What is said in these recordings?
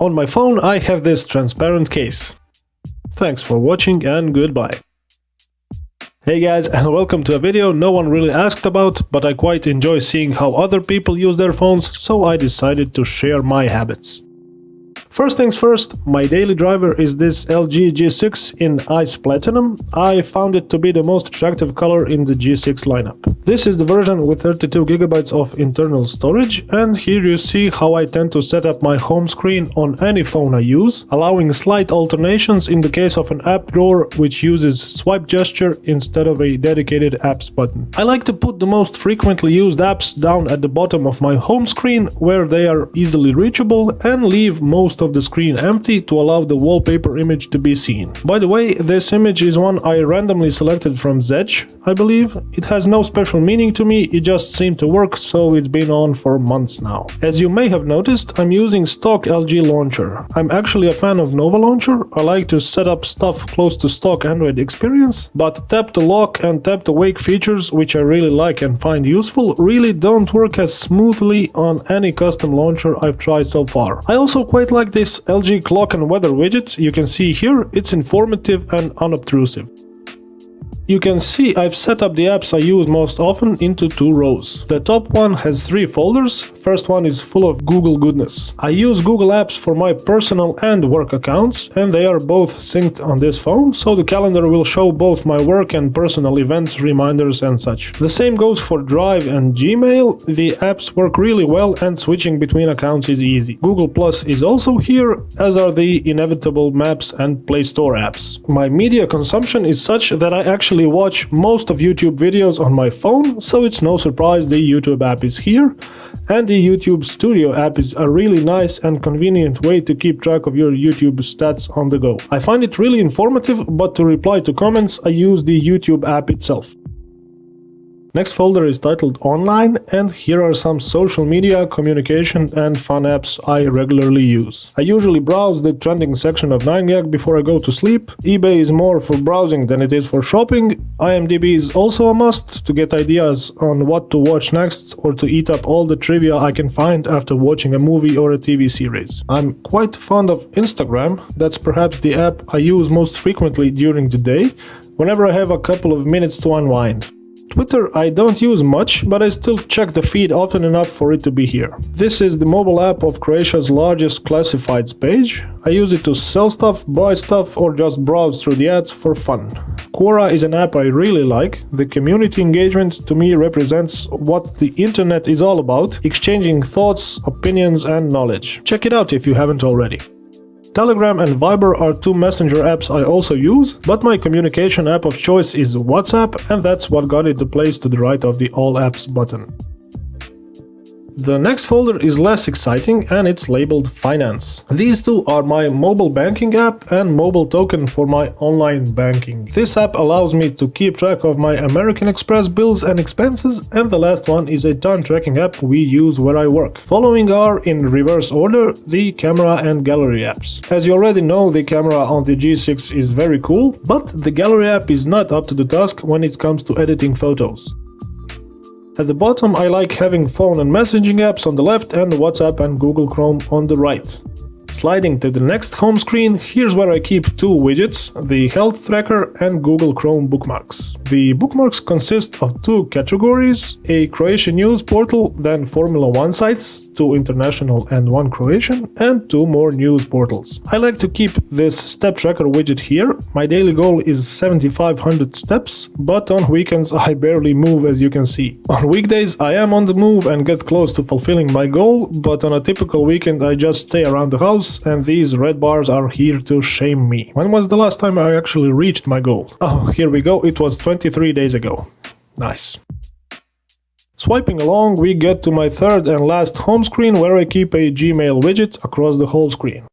On my phone I have this transparent case. Thanks for watching and goodbye. Hey guys, and welcome to a video no one really asked about, but I quite enjoy seeing how other people use their phones, so I decided to share my habits. First things first, my daily driver is this LG G6 in Ice Platinum. I found it to be the most attractive color in the G6 lineup. This is the version with 32 GB of internal storage, and here you see how I tend to set up my home screen on any phone I use, allowing slight alternations in the case of an app drawer which uses swipe gesture instead of a dedicated apps button. I like to put the most frequently used apps down at the bottom of my home screen where they are easily reachable, and leave most of the screen empty to allow the wallpaper image to be seen. By the way, this image is one I randomly selected from Zedge, I believe. It has no special meaning to me, it just seemed to work, so it's been on for months now. As you may have noticed, I'm using stock LG launcher. I'm actually a fan of Nova Launcher. I like to set up stuff close to stock Android experience, but tap to lock and tap to wake features, which I really like and find useful, really don't work as smoothly on any custom launcher I've tried so far. I also quite like this LG clock and weather widget you can see here. It's informative and unobtrusive. You can see I've set up the apps I use most often into two rows. The top one has 3 folders. First one is full of Google goodness. I use Google Apps for my personal and work accounts, and they are both synced on this phone, so the calendar will show both my work and personal events, reminders and such. The same goes for Drive and Gmail. The apps work really well and switching between accounts is easy. Google Plus is also here, as are the inevitable Maps and Play Store apps. My media consumption is such that I actually watch most of YouTube videos on my phone, so it's no surprise the YouTube app is here, and the YouTube Studio app is a really nice and convenient way to keep track of your YouTube stats on the go. I find it really informative, but to reply to comments I use the YouTube app itself. Next folder is titled Online, and here are some social media, communication and fun apps I regularly use. I usually browse the trending section of 9gag before I go to sleep. eBay is more for browsing than it is for shopping. IMDb is also a must to get ideas on what to watch next or to eat up all the trivia I can find after watching a movie or a TV series. I'm quite fond of Instagram. That's perhaps the app I use most frequently during the day, whenever I have a couple of minutes to unwind. Twitter I don't use much, but I still check the feed often enough for it to be here. This is the mobile app of Croatia's largest classifieds page. I use it to sell stuff, buy stuff, or just browse through the ads for fun. Quora is an app I really like. The community engagement to me represents what the internet is all about, exchanging thoughts, opinions and knowledge. Check it out if you haven't already. Telegram and Viber are 2 messenger apps I also use, but my communication app of choice is WhatsApp, and that's what got it the place to the right of the All Apps button. The next folder is less exciting and it's labeled Finance. These two are my mobile banking app and mobile token for my online banking. This app allows me to keep track of my American Express bills and expenses, and the last one is a time tracking app we use where I work. Following are, in reverse order, the camera and gallery apps. As you already know, the camera on the G6 is very cool, but the gallery app is not up to the task when it comes to editing photos. At the bottom I like having phone and messaging apps on the left and WhatsApp and Google Chrome on the right. Sliding to the next home screen, here's where I keep 2 widgets, the health tracker and Google Chrome bookmarks. The bookmarks consist of 2 categories, a Croatian news portal, then Formula 1 sites, 2 international and 1 Croatian, and 2 more news portals. I like to keep this step tracker widget here. My daily goal is 7,500 steps, but on weekends I barely move, as you can see. On weekdays I am on the move and get close to fulfilling my goal, but on a typical weekend I just stay around the house, and these red bars are here to shame me. When was the last time I actually reached my goal? Oh, here we go, it was 23 days ago. Nice. Swiping along, we get to my third and last home screen, where I keep a Gmail widget across the whole screen.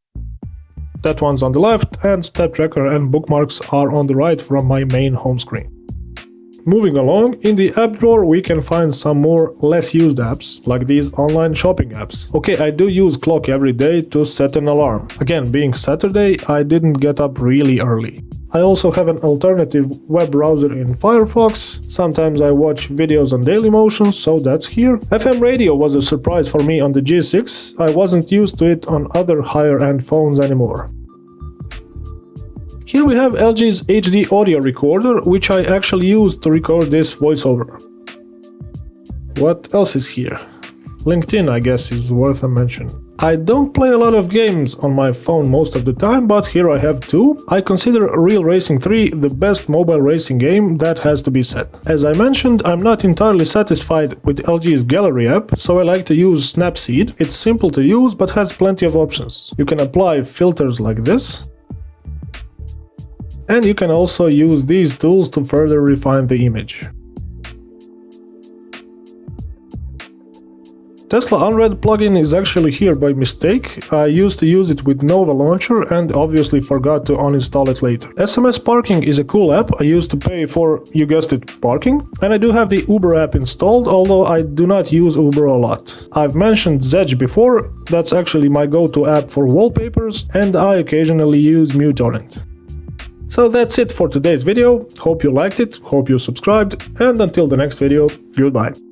That one's on the left, and step tracker and bookmarks are on the right from my main home screen. Moving along, in the app drawer we can find some more less used apps, like these online shopping apps. Okay, I do use clock every day to set an alarm. Again, being Saturday, I didn't get up really early. I also have an alternative web browser in Firefox. Sometimes I watch videos on Dailymotion, so that's here. FM radio was a surprise for me on the G6. I wasn't used to it on other higher-end phones anymore. Here we have LG's HD audio recorder, which I actually used to record this voiceover. What else is here? LinkedIn, I guess, is worth a mention. I don't play a lot of games on my phone most of the time, but here I have two. I consider Real Racing 3 the best mobile racing game, that has to be said. As I mentioned, I'm not entirely satisfied with LG's Gallery app, so I like to use Snapseed. It's simple to use, but has plenty of options. You can apply filters like this, and you can also use these tools to further refine the image. Tesla Unread plugin is actually here by mistake. I used to use it with Nova Launcher and obviously forgot to uninstall it later. SMS Parking is a cool app. I used to pay for, you guessed it, parking. And I do have the Uber app installed, although I do not use Uber a lot. I've mentioned Zedge before. That's actually my go-to app for wallpapers, and I occasionally use MuteTorrent. So that's it for today's video. Hope you liked it, hope you subscribed, and until the next video, goodbye.